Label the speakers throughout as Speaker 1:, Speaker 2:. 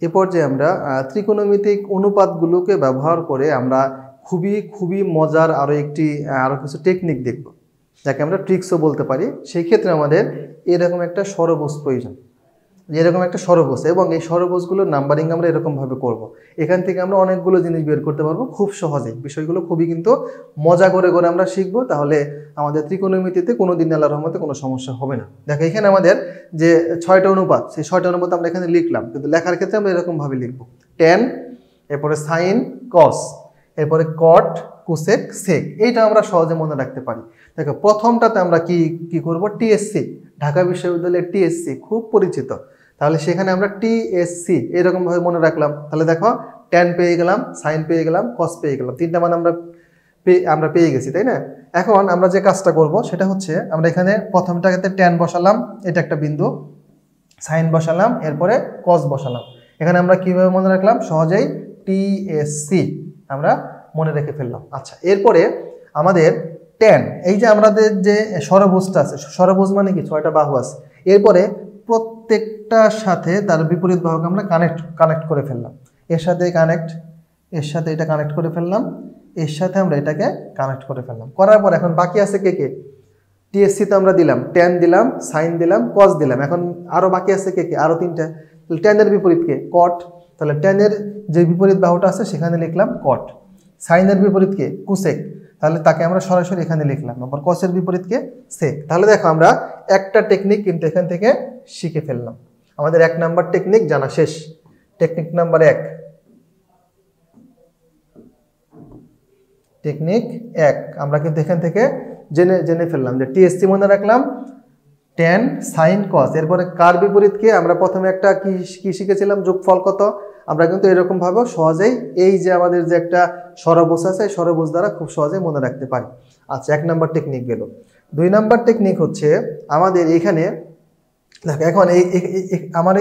Speaker 1: এ পর্যায়ে আমরা ত্রিকোণমিতিক অনুপাতগুলোকে ব্যবহার করে আমরা খুবই মজার আরো কিছু টেকনিক দেখব, যাকে আমরা ট্রিক্সও বলতে পারি। সেই ক্ষেত্রে আমাদের এরকম একটা ষড়ভুজ প্রয়োজন, এরকম একটা ষড়ভুজ, এবং এই ষড়ভুজগুলোর নাম্বারিং আমরা এরকমভাবে করব। এখান থেকে আমরা অনেকগুলো জিনিস বের করতে পারবো খুব সহজেই। বিষয়গুলো খুবই কিন্তু মজা করে আমরা শিখবো, তাহলে আমাদের ত্রিকোণমিতিতে কোনোদিন আল্লাহর রহমতে কোনো সমস্যা হবে না। দেখো এখানে আমাদের যে 6টা অনুপাত, সেই 6টা অনুপাত আমরা এখানে লিখলাম, কিন্তু লেখার ক্ষেত্রে আমরা এরকমভাবে লিখবো: ট্যান, এরপরে সাইন, কস, এরপরে কট, কোসেক, সেক। এইটা আমরা সহজে মনে রাখতে পারি। দেখো প্রথমটাতে আমরা কি করব? টিএসসি, ঢাকা বিশ্ববিদ্যালয়ের টিএসসি খুব পরিচিত, তাহলে সেখানে আমরা টিএসসি এরকমভাবে মনে রাখলাম। তাহলে দেখো ট্যান পেয়ে গেলাম, সাইন পেয়ে গেলাম, কস পেয়ে গেলাম, 3টা মান আমরা পেয়ে গেছি, তাই না? এখন আমরা যে কাজটা করব সেটা হচ্ছে, আমরা এখানে প্রথমটাতে ট্যান বসালাম, এটা একটা বিন্দু, সাইন বসালাম, এরপরে কস বসালাম। এখানে আমরা কিভাবে মনে রাখলাম? সহজেই টিএসসি আমরা মনে রেখে ফেললাম। আচ্ছা, এরপরে আমাদের ট্যান, এই যে আমাদের যে ষড়ভুজটা আছে, ষড়ভুজ মানে কি? 6টা বাহু আছে। এরপরে প্রত্যেকটার সাথে তার বিপরীত বাহুকে আমরা কানেক্ট করে ফেললাম। এর সাথে কানেক্ট, এর সাথে এটা কানেক্ট করে ফেললাম, এর সাথে আমরা এটাকে কানেক্ট করে ফেললাম। করার পর এখন বাকি আছে কে? টিএসসি তো আমরা দিলাম, ট্যান দিলাম, সাইন দিলাম, কস দিলাম। এখন আরো বাকি আছে কে? আরো 3টা। ট্যানের বিপরীত কে? কট। তাহলে ট্যানের যে বিপরীত বাহুটা আছে সেখানে লিখলাম কট। সাইনের বিপরীত কে? কোসেক, তাহলে তাকে আমরা সরাসরি এখানে লিখলাম। আবার কসের বিপরীত কে? সেক। তাহলে দেখো আমরা একটা টেকনিক কিন্তু এখান থেকে শিখে ফেললাম। আমাদের 1 নাম্বার টেকনিক জানা শেষ। টেকনিক নাম্বার 1, টেকনিক 1 আমরা কিন্তু এখান থেকে জেনে ফেললাম যে টিএসসি মনে রাখলাম, ট্যান, সাইন, কস। এরপরে কার বিপরীত কে? আমরা প্রথমে একটা কি শিখেছিলাম? যোগফল কত। আমরা কিন্তু এরকম ভাবে সহজেই এই যে আমাদের যে একটা ষড়ভুজ আছে, ষড়ভুজ দ্বারা খুব সহজেই মনে রাখতে পারি। আচ্ছা, 1 নাম্বার টেকনিক গেল। 2 নাম্বার টেকনিক হচ্ছে আমাদের এখানে দেখো, এখন আমার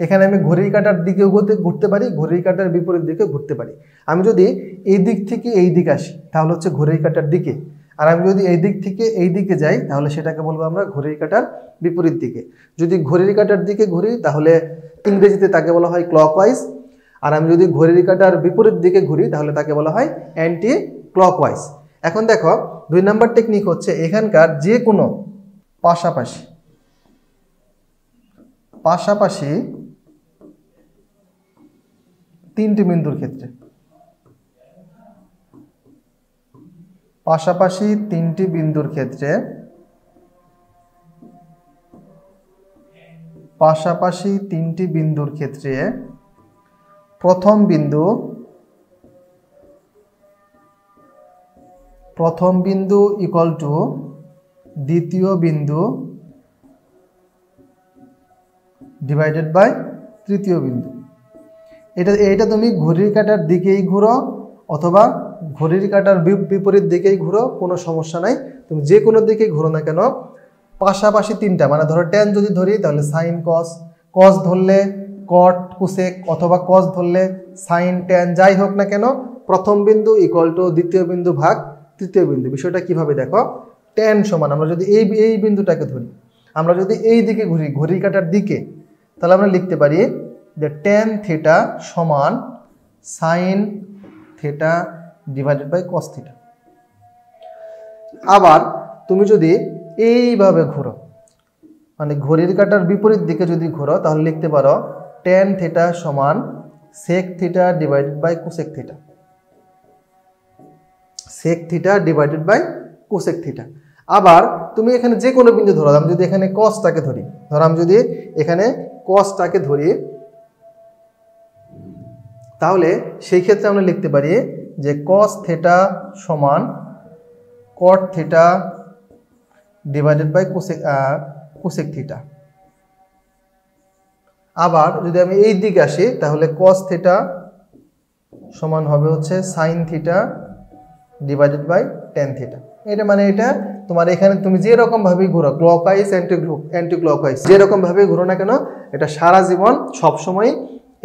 Speaker 1: এখানে আমি ঘড়ির কাঁটার দিকে ঘুরতে পারি, ঘড়ির কাঁটার বিপরীত দিকে ঘুরতে পারি। আমি যদি এই দিক থেকে এই দিকে আসি তাহলে হচ্ছে ঘড়ির কাঁটার দিকে, আর আমি যদি এই দিক থেকে এই দিকে যাই তাহলে সেটাকে বলবো আমরা ঘড়ির কাঁটার বিপরীত দিকে। যদি ঘড়ির কাঁটার দিকে ঘুরি তাহলে ইংরেজিতে তাকে বলা হয় ক্লকওয়াইজ, আর আমি যদি ঘড়ির কাঁটার বিপরীত দিকে ঘুরি তাহলে তাকে বলা হয় অ্যান্টি ক্লকওয়াইজ। এখন দেখো 2 নাম্বার টেকনিক হচ্ছে এখানকার যে কোনো পাশাপাশি 3টি বিন্দুর ক্ষেত্রে, পাশাপাশি 3টি বিন্দুর ক্ষেত্রে, পাশাপাশি 3টি বিন্দুর ক্ষেত্রে প্রথম বিন্দু ইকুয়াল টু দ্বিতীয় বিন্দু ডিভাইডেড বাই তৃতীয় বিন্দু। এটা তুমি ঘড়ির কাঁটার দিকেই ঘুরো অথবা ঘড়ির কাঁটার বিপরীত দিকেই ঘুরো, কোনো সমস্যা নাই। তুমি যে কোনো দিকেই ঘুরো না কেন, পাশাপাশি 3টা, মানে ধরো ট্যান যদি ধরি তাহলে সাইন কস, কস ধরলে কট কোসেক, অথবা কস ধরলে সাইন ট্যান, যাই হোক না কেন প্রথম বিন্দু ইকুয়াল টু দ্বিতীয় বিন্দু ভাগ তৃতীয় বিন্দু। বিষয়টা কিভাবে দেখো, ট্যান সমান, আমরা যদি এই বিন্দুটাকে ধরি, আমরা যদি এই দিকে ঘুরি ঘড়ির কাঁটার দিকে, তাহলে আমরা লিখতে পারি যে ট্যান থিটা সমান sine theta divided by cos theta. আবার তুমি যদি এইভাবে ঘুরো, মানে ঘড়ির কাঁটার বিপরীত দিকে যদি ঘুরো, তাহলে লিখতে পারো ট্যান থিটা সমান sec theta divided by cosec theta, sec theta divided by cosec theta. আবার তুমি এখানে যে কোনো বিন্দু ধরো, আমি যদি এখানে কসটাকে ধরি, ধরো আমি যদি এখানে কসটাকে ধরি, তাহলে সেই ক্ষেত্রে আমরা লিখতে পারি যে কস থিটা সমান cot theta divided by cosec theta. আবার যদি আমি এই দিকে আসি তাহলে কস থিটা সমান হবে হচ্ছে sine theta divided by tan theta. এটা মানে এটা তোমার এখানে তুমি যে রকম ভাবে ঘুরো, ক্লকওয়াইজ অ্যান্টি ক্লকওয়াইজ, যে রকম ভাবে ঘুরো না কেন, এটা সারা জীবন সবসময়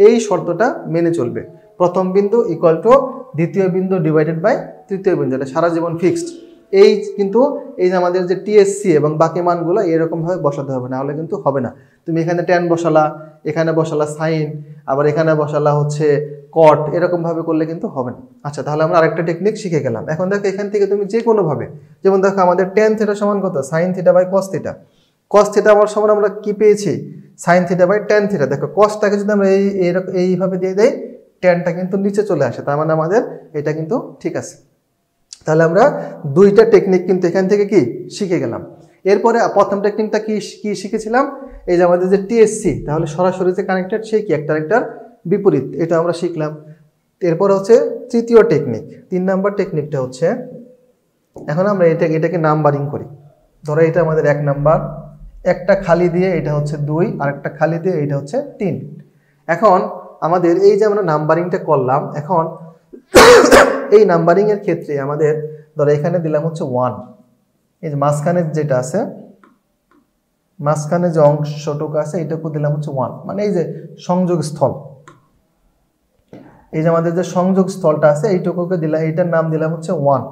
Speaker 1: এই শর্তটা মেনে চলবে। প্রথম বিন্দু ইকুয়াল টু দ্বিতীয় বিন্দু ডিভাইডেড বাই তৃতীয় বিন্দু, এটা সারা জীবন ফিক্সড। এই কিন্তু এই যে আমাদের যে টিএসসি এবং বাকি মানগুলো এরকমভাবে বসাতে হবে, না হলে কিন্তু হবে না। তুমি এখানে ট্যান বসালা, এখানে বসালা সাইন, আবার এখানে বসালা হচ্ছে কট, এরকমভাবে করলে কিন্তু হবে না। আচ্ছা, তাহলে আমরা আরেকটা টেকনিক শিখে গেলাম। এখন দেখো এখান থেকে তুমি যে কোনোভাবে, যেমন দেখো আমাদের ট্যান থিটা সমান কত, sine theta by cos theta. Cos theta আমার সমান আমরা কি পেয়েছি, sine theta by tan theta. দেখো কসটাকে যদি আমরা এইভাবে দিয়ে দেই, ট্যানটা কিন্তু নিচে চলে আসে, তার মানে আমাদের এটা কিন্তু ঠিক আছে। তাহলে আমরা দুইটা টেকনিক কিন্তু এখান থেকে কি শিখে গেলাম। এরপরে প্রথম টেকনিকটা কি শিখেছিলাম, এই যে আমাদের যে টিএসসি, তাহলে সরাসরি যে কানেক্টেড সেই কি একটা আরেকটার বিপরীত, এটা আমরা শিখলাম। এরপর হচ্ছে তৃতীয় টেকনিক, 3 নাম্বার টেকনিকটা হচ্ছে, এখন আমরা এটাকে নাম্বারিং করি। ধরো এটা আমাদের 1 নাম্বার, একটা খালি দিয়ে এটা হচ্ছে 2, আর একটা খালি দিয়ে এটা হচ্ছে 3। এখন আমাদের এই যে আমরা নাম্বারিংটা করলাম, এখন এই নাম্বারিং এর ক্ষেত্রে আমাদের ধরো এখানে দিলাম হচ্ছে 1, এই যে মাঝখানে যেটা আছে, মাঝখানে যে অংশটুকু আছে এটাকে দিলাম হচ্ছে 1, মানে এই যে সংযোগ স্থল, এই যে আমাদের যে সংযোগ স্থলটা আছে এইটুকুকে দিলাম, এইটার নাম দিলাম হচ্ছে 1।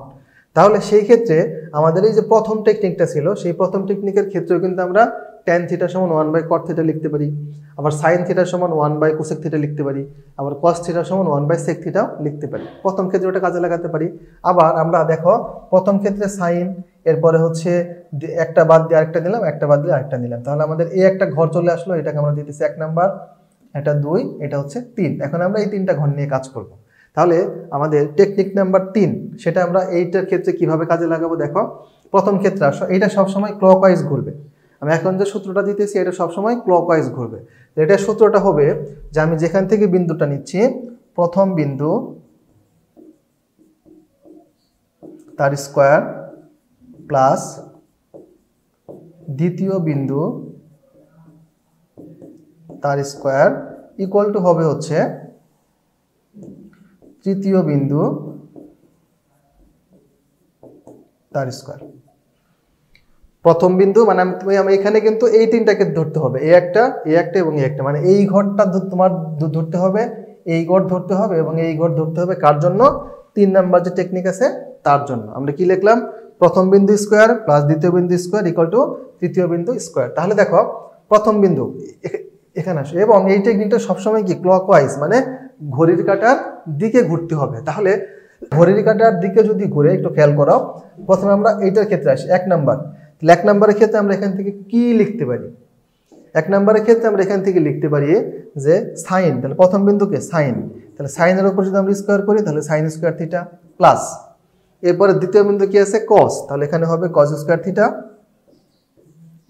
Speaker 1: তাহলে সেই ক্ষেত্রে আমাদের এই যে প্রথম টেকনিকটা ছিল, সেই প্রথম টেকনিকের ক্ষেত্রেও কিন্তু আমরা tan থিটা সমান 1 বাই cot থিটা লিখতে পারি, আবার sin থিটা সমান 1 বাই cosec থিটা লিখতে পারি, আবার cos থিটা সমান 1 বাই sec থিটাও লিখতে পারি। প্রথম ক্ষেত্রে ওটা কাজে লাগাতে পারি। আবার আমরা দেখো প্রথম ক্ষেত্রে sin, এরপরে হচ্ছে একটা বাদ দিয়ে আরেকটা নিলাম, একটা বাদ দিয়ে আরেকটা নিলাম, তাহলে আমাদের এই একটা ঘর চলে আসলো, এটাকে আমরা দিতেছি 1 নাম্বার, এটা 2, এটা হচ্ছে 3। এখন আমরা এই 3টা ঘর নিয়ে কাজ করব। তাহলে আমাদের টেকনিক নাম্বার 3, সেটা আমরা এইটার ক্ষেত্রে কিভাবে কাজে লাগাবো দেখো। প্রথম ক্ষেত্রে এটা সবসময় ক্লকওয়াইজ ঘুরবে। আমি এখন যে সূত্রটা দিতেছি এটা সবসময় ক্লকওয়াইজ ঘুরবে। এটা সূত্রটা হবে যে আমি যেখান থেকে বিন্দুটা নিচ্ছি, প্রথম বিন্দু তার স্কয়ার প্লাস দ্বিতীয় বিন্দু তার স্কয়ার ইকুয়াল টু হবে হচ্ছে তৃতীয় বিন্দু তার স্কয়ার। প্রথম বিন্দু মানে আমি এখানে কিন্তু এই 3টাকে ধরতে হবে, এই একটা এবং এই একটা, মানে এই ঘরটা তোমার ধরতে হবে, এই ঘর ধরতে হবে এবং এই ঘর ধরতে হবে। কার জন্য? 3 নাম্বার যে টেকনিক আছে তার জন্য। আমরা কি লিখলাম, প্রথম বিন্দু স্কয়ার প্লাস দ্বিতীয় বিন্দু স্কয়ার ইকুয়াল টু তৃতীয় বিন্দু স্কয়ার। তাহলে দেখো প্রথম বিন্দু এখানে আসে, এবং এই টেকনিকটা সবসময় কি ক্লকওয়াইজ, মানে ঘড়ির কাঁটার দিকে ঘুরতে হবে। তাহলে ঘড়ির কাঁটার দিকে যদি ঘুরে, একটু খেয়াল করো, প্রথমে আমরা এইটার ক্ষেত্রে আসি 1 নাম্বার। তাহলে 1 নাম্বারের ক্ষেত্রে আমরা এখান থেকে কি লিখতে পারি? 1 নাম্বারের ক্ষেত্রে আমরা এখান থেকে লিখতে পারি যে সাইন, তাহলে প্রথম বিন্দুকে সাইন, তাহলে সাইনের উপর যদি আমরা স্কয়ার করি তাহলে সাইন স্কয়ার থিটা প্লাস, এরপরে দ্বিতীয় বিন্দু কি আছে কস, তাহলে এখানে হবে কস স্কয়ার থিটা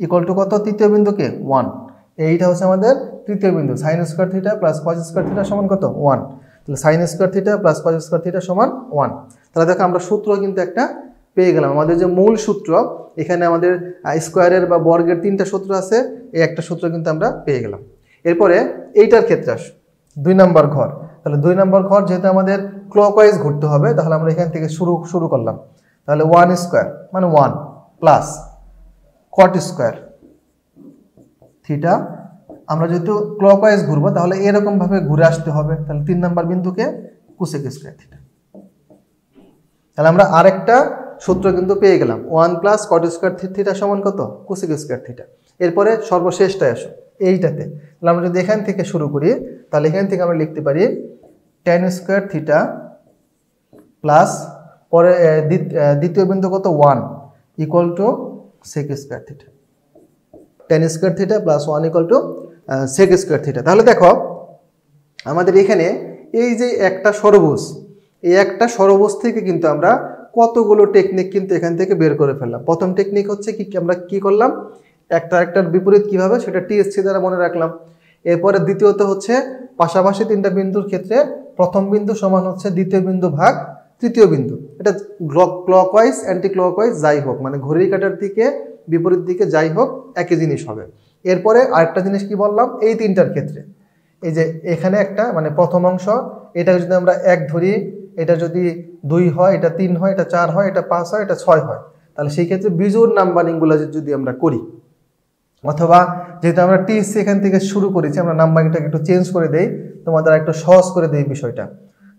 Speaker 1: ইকুয়াল টু কত, তৃতীয় বিন্দুকে 1। এইটা হচ্ছে আমাদের তৃতীয় বিন্দু, sine square theta plus cos square theta সমান কত, 1। তাহলে sine square theta plus cos square theta সমান 1। তাহলে দেখো আমরা সূত্র কিন্তু একটা পেয়ে গেলাম। আমাদের যে মূল সূত্র, এখানে আমাদের স্কয়ারের বা বর্গের 3টা সূত্র আছে, এই একটা সূত্র কিন্তু আমরা পেয়ে গেলাম। এরপরে এইটার ক্ষেত্রে আস 2 নাম্বার ঘর। তাহলে 2 নাম্বার ঘর যেহেতু আমাদের ক্লকওয়াইজ ঘুরতে হবে, তাহলে আমরা এখান থেকে শুরু করলাম। তাহলে 1 স্কয়ার মানে 1 প্লাস cot স্কয়ার থিটা, আমরা যেহেতু ক্লকওয়াইজ ঘুরবো তাহলে এরকম ভাবে ঘুরে আসতে হবে। তাহলে 3 নাম্বার বিন্দুকে কোসেক স্কয়ার থিটা। তাহলে আমরা আরেকটা সূত্র কিন্তু পেয়ে গেলাম, 1 প্লাস cot স্কয়ার থিটা সমান কত, কোসেক স্কয়ার থিটা। এরপরে সর্বশেষটায় আসো এইটাতে। তাহলে আমরা যদি এখান থেকে শুরু করি, তাহলে এখান থেকে আমরা লিখতে পারি tan স্কয়ার থিটা প্লাস পরে দ্বিতীয় বিন্দু কত 1 equal to sec square theta. tan square theta plus 1 equal to sec square theta. তাহলে দেখো আমাদের এখানে এই যে একটা ষড়ভুজ, এই একটা ষড়ভুজ থেকে কিন্তু আমরা কতগুলো টেকনিক কিন্তু এখান থেকে বের করে ফেললাম। প্রথম টেকনিক হচ্ছে কি, আমরা কি করলাম, একটার বিপরীত কিভাবে সেটা টিএসসি দ্বারা মনে রাখলাম। এরপরে দ্বিতীয়ত হচ্ছে পাশাপাশি 3টা বিন্দুর ক্ষেত্রে প্রথম বিন্দু সমান হচ্ছে দ্বিতীয় বিন্দু ভাগ তৃতীয় বিন্দু। এটা ক্লকওয়াইজ অ্যান্টি ক্লকওয়াইজ যাই হোক, মানে ঘড়ির কাঁটার দিকে বিপরীত দিকে যাই হোক একই জিনিস হবে। এরপরে আরেকটা জিনিস কি বললাম, এই 3টার ক্ষেত্রে এই যে এখানে একটা মানে প্রথম অংশ, এটা যদি আমরা 1 ধরি, এটা যদি 2 হয়, এটা 3 হয়, এটা 4 হয়, এটা 5 হয়, এটা 6 হয়, তাহলে সেই ক্ষেত্রে বিজোড় নাম্বারিংগুলো যদি আমরা করি, অথবা যেহেতু আমরা টিএসসি এখান থেকে শুরু করেছি, আমরা নাম্বারিংটাকে একটু চেঞ্জ করে দেই, তোমাদের একটু সহজ করে দেই বিষয়টা।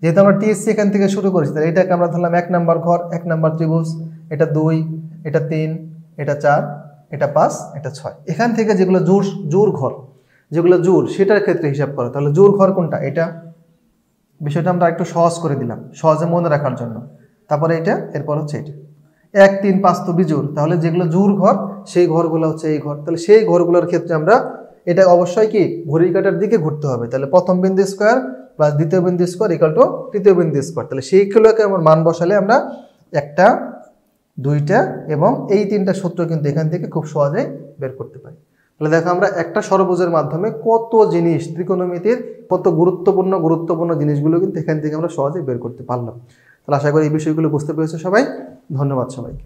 Speaker 1: যেহেতু আমরা টিএসসি এখান থেকে শুরু করেছি, তাহলে এটাকে আমরা ধরলাম 1 নাম্বার ঘর, 1 নাম্বার ত্রিভুজ, এটা 2, এটা 3, এটা 4, এটা 5, এটা 6। এখান থেকে যেগুলো জোড় ঘর, যেগুলো জোড় সেটার ক্ষেত্রে হিসাব করো। তাহলে জোড় ঘর কোনটা? এটা। বিষয়টা আমরা একটু সহজ করে দিলাম সহজে মনে রাখার জন্য। তারপরে এটা, এরপর হচ্ছে এটা। 1, 3, 5 তো বিজোড়, তাহলে যেগুলো জোড় ঘর সেই ঘরগুলো হচ্ছে এই ঘর। তাহলে সেই ঘরগুলোর ক্ষেত্রে আমরা এটা অবশ্যই কি ঘড়ির কাঁটার দিকে ঘুরতে হবে। তাহলে প্রথম বিন্দু স্কোয়ার প্লাস দ্বিতীয় বিন্দু স্কোয়ার ইকুয়াল টু তৃতীয় বিন্দু স্কোয়ার। তাহলে সেইগুলোকে আমার মান বসালে আমরা 1টা 2টা এবং এই 3টা সূত্র কিন্তু এখান থেকে খুব সহজেই বের করতে পারি। তাহলে দেখো আমরা একটা ষড়ভুজের মাধ্যমে কত জিনিস ত্রিকোণমিতির কত গুরুত্বপূর্ণ জিনিসগুলো কিন্তু এখান থেকে আমরা সহজেই বের করতে পারলাম। তাহলে আশা করি এই বিষয়গুলো বুঝতে পেরেছো সবাই। ধন্যবাদ সবাইকে।